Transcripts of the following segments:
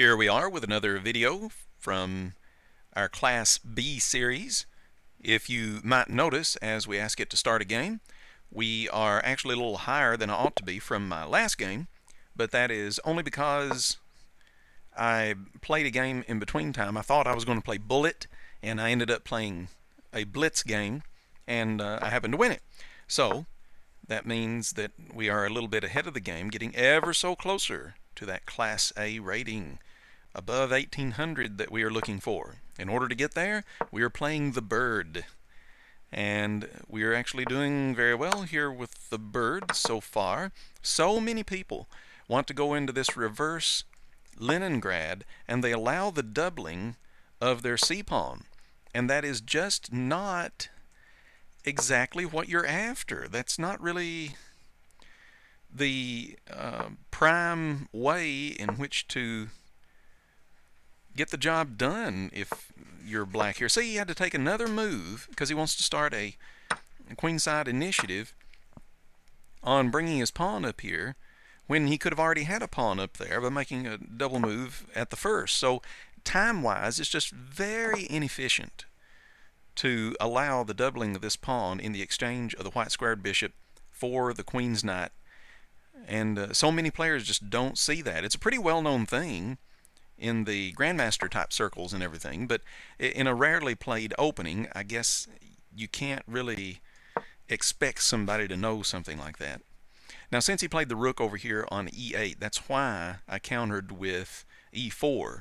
Here we are with another video from our Class B series. If you might notice, as we ask it to start a game, we are actually a little higher than I ought to be from my last game, but that is only because I played a game in between time. I thought I was going to play Bullet, and I ended up playing a blitz game, and I happened to win it. So that means that we are a little bit ahead of the game, getting ever so closer to that Class A rating, above 1800 that we are looking for. In order to get there, we are playing the bird. And we are actually doing very well here with the bird so far. So many people want to go into this reverse Leningrad, and they allow the doubling of their c-pawn. And that is just not exactly what you're after. That's not really the prime way in which to get the job done if you're black here. See, he had to take another move because he wants to start a queenside initiative on bringing his pawn up here when he could have already had a pawn up there by making a double move at the first. So time-wise, it's just very inefficient to allow the doubling of this pawn in the exchange of the white squared bishop for the queen's knight. And so many players just don't see that. It's a pretty well-known thing in the grandmaster type circles and everything, but in a rarely played opening, I guess you can't really expect somebody to know something like that. Now, since he played the rook over here on e8, that's why I countered with e4,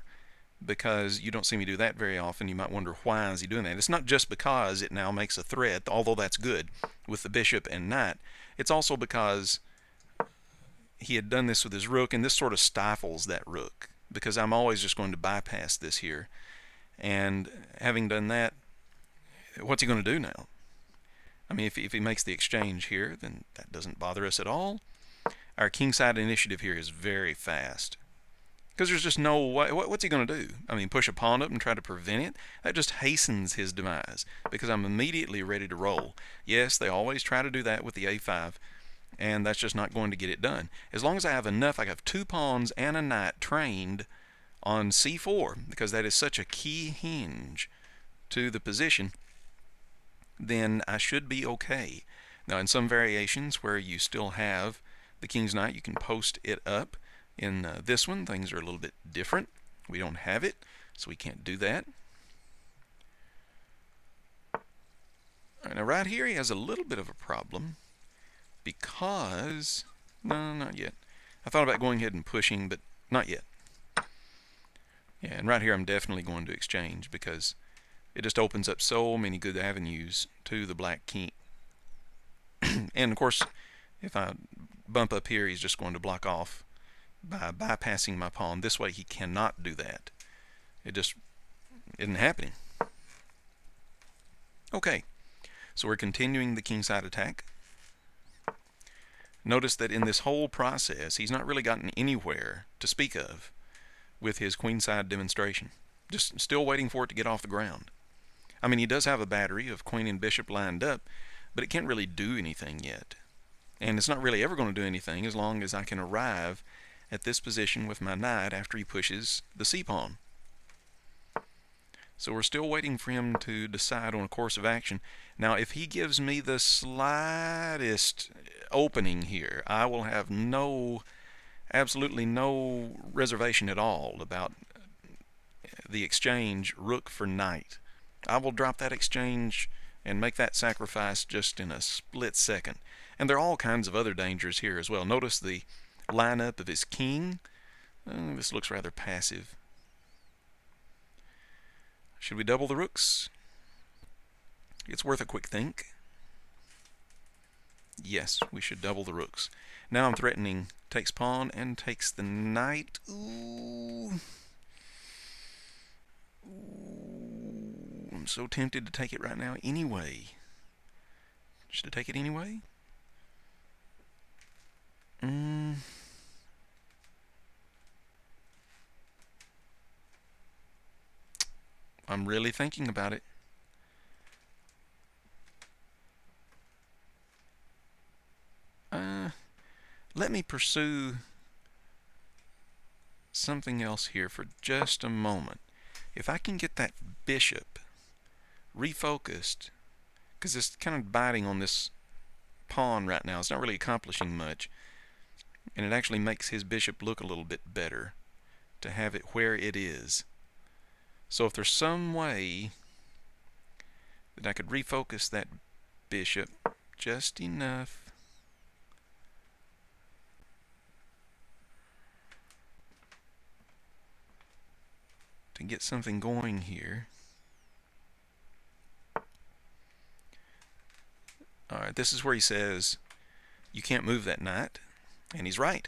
because you don't see me do that very often. You might wonder, why is he doing that? It's not just because it now makes a threat, although that's good, with the bishop and knight. It's also because he had done this with his rook, and this sort of stifles that rook, because I'm always just going to bypass this here. And having done that, what's he going to do now? I mean, if he makes the exchange here, then that doesn't bother us at all. Our kingside initiative here is very fast, because there's just no way. What's he going to do? I mean, push a pawn up and try to prevent it? That just hastens his demise, because I'm immediately ready to roll. Yes, they always try to do that with the a5, and that's just not going to get it done. As long as I have enough, I have two pawns and a knight trained on c4, because that is such a key hinge to the position, then I should be okay. Now, in some variations where you still have the king's knight, you can post it up. In this one, things are a little bit different. We don't have it, so we can't do that. All right, now right here he has a little bit of a problem, because, no, not yet. I thought about going ahead and pushing, but not yet. Yeah, and right here I'm definitely going to exchange, because it just opens up so many good avenues to the black king. And of course, if I bump up here, he's just going to block off by bypassing my pawn. This way he cannot do that. It just isn't happening. Okay, so we're continuing the kingside attack. Notice that in this whole process, he's not really gotten anywhere to speak of with his queenside demonstration. Just still waiting for it to get off the ground. I mean, he does have a battery of queen and bishop lined up, but it can't really do anything yet. And it's not really ever going to do anything as long as I can arrive at this position with my knight after he pushes the c-pawn. So we're still waiting for him to decide on a course of action. Now, if he gives me the slightest opening here, I will have absolutely no reservation at all about the exchange rook for knight. I will drop that exchange and make that sacrifice just in a split second. And there are all kinds of other dangers here as well. Notice the lineup of his king. This looks rather passive. Should we double the rooks? It's worth a quick think. Yes, we should double the rooks. Now I'm threatening takes pawn and takes the knight. Ooh. I'm so tempted to take it right now anyway. Should I take it anyway? I'm really thinking about it. Let me pursue something else here for just a moment. If I can get that bishop refocused, because it's kind of biting on this pawn right now, it's not really accomplishing much, and it actually makes his bishop look a little bit better to have it where it is. So if there's some way that I could refocus that bishop just enough to get something going here. Alright, this is where he says you can't move that knight, and he's right.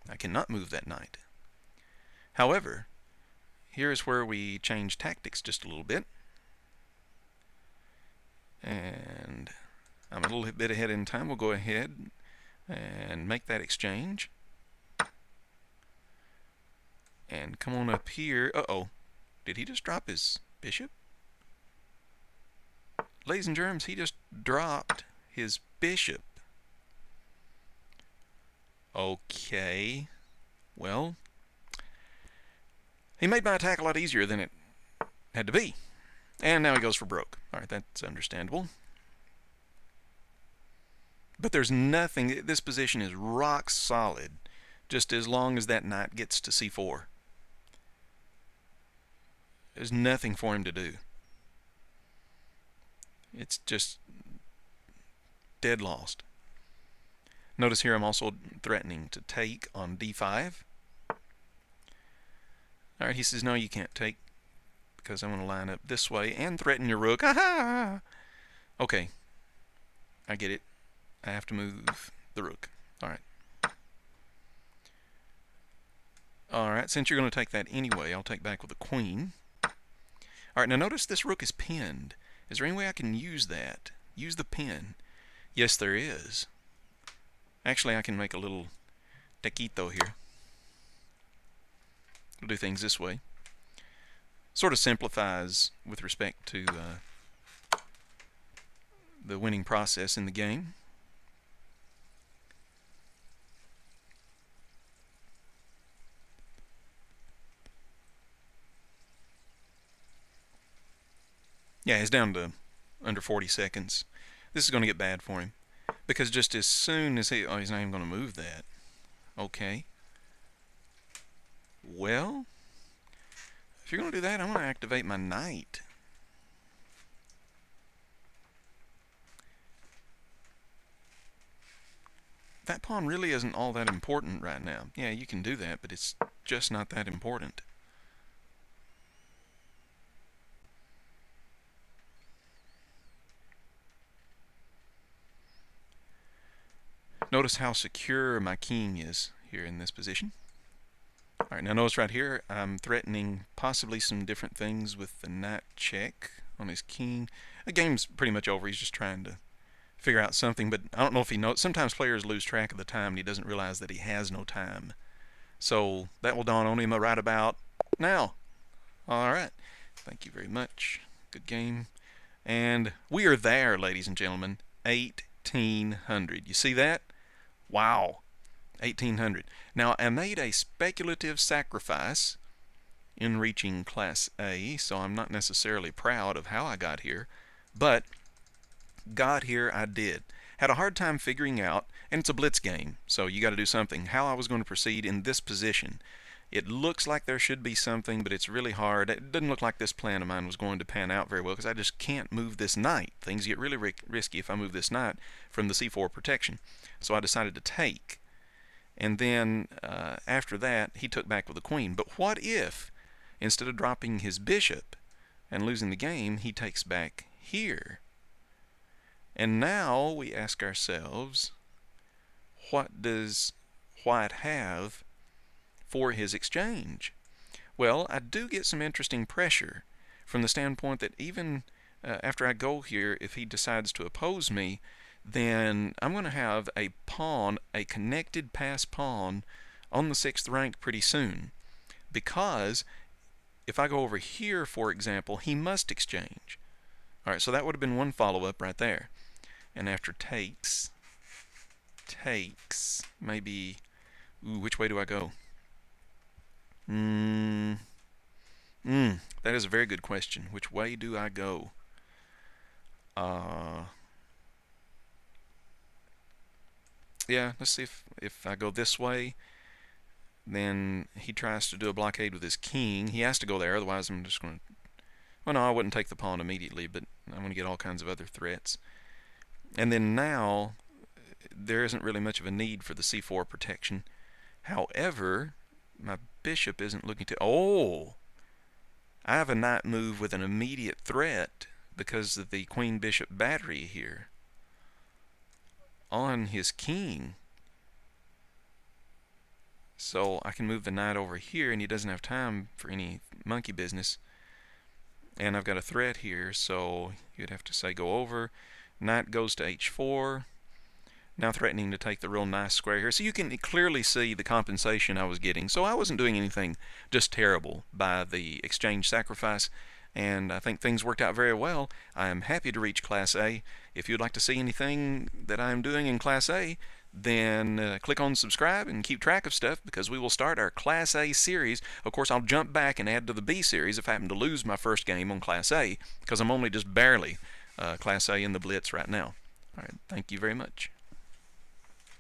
I cannot move that knight. However, here's where we change tactics just a little bit. And I'm a little bit ahead in time. We'll go ahead and make that exchange. And come on up here. Uh-oh. Did he just drop his bishop? Ladies and germs, he just dropped his bishop. Okay. Well, he made my attack a lot easier than it had to be. And now he goes for broke. Alright, that's understandable. But there's nothing, this position is rock solid just as long as that knight gets to c4. There's nothing for him to do. It's just dead lost. Notice here I'm also threatening to take on d5. Alright, he says no, you can't take because I'm going to line up this way and threaten your rook. Aha! Okay, I get it. I have to move the rook. Alright. Alright, since you're going to take that anyway, I'll take back with the queen. Alright, now notice this rook is pinned. Is there any way I can use that? Use the pin. Yes, there is. Actually, I can make a little taquito here. We'll do things this way. Sort of simplifies with respect to the winning process in the game. Yeah, he's down to under 40 seconds. This is going to get bad for him. Because just as soon as he... Oh, he's not even going to move that. Okay. Well, if you're going to do that, I'm going to activate my knight. That pawn really isn't all that important right now. Yeah, you can do that, but it's just not that important. Notice how secure my king is here in this position. Alright, now notice right here, I'm threatening possibly some different things with the knight check on his king. The game's pretty much over. He's just trying to figure out something, but I don't know if he knows. Sometimes players lose track of the time and he doesn't realize that he has no time. So that will dawn on him right about now. Alright, thank you very much. Good game. And we are there, ladies and gentlemen. 1800. You see that? Wow, 1800. Now, I made a speculative sacrifice in reaching Class A, so I'm not necessarily proud of how I got here, but got here I did. Had a hard time figuring out, and it's a blitz game, so you got to do something, how I was going to proceed in this position. It looks like there should be something, but it's really hard. It doesn't look like this plan of mine was going to pan out very well because I just can't move this knight. Things get really risky if I move this knight from the c4 protection. So I decided to take. And then after that, he took back with the queen. But what if, instead of dropping his bishop and losing the game, he takes back here? And now we ask ourselves, what does white have for his exchange? Well, I do get some interesting pressure from the standpoint that even after I go here, if he decides to oppose me, then I'm going to have a pawn, a connected pass pawn, on the 6th rank pretty soon. Because if I go over here, for example, he must exchange. Alright, so that would have been one follow-up right there. And after takes, maybe, ooh, which way do I go? Mm, that is a very good question. Which way do I go? Uh, yeah, let's see if I go this way. Then he tries to do a blockade with his king. He has to go there, otherwise I'm just going to... Well, no, I wouldn't take the pawn immediately, but I'm going to get all kinds of other threats. And then now, there isn't really much of a need for the c4 protection. However, my bishop isn't looking to... Oh! I have a knight move with an immediate threat because of the queen-bishop battery here on his king. So I can move the knight over here, and he doesn't have time for any monkey business. And I've got a threat here, so you'd have to say go over. Knight goes to h4. Now threatening to take the real nice square here. So you can clearly see the compensation I was getting. So I wasn't doing anything just terrible by the exchange sacrifice, and I think things worked out very well. I am happy to reach Class A. If you'd like to see anything that I'm doing in Class A, then click on subscribe and keep track of stuff, because we will start our Class A series. Of course, I'll jump back and add to the B series if I happen to lose my first game on Class A, because I'm only just barely Class A in the blitz right now. All right, thank you very much.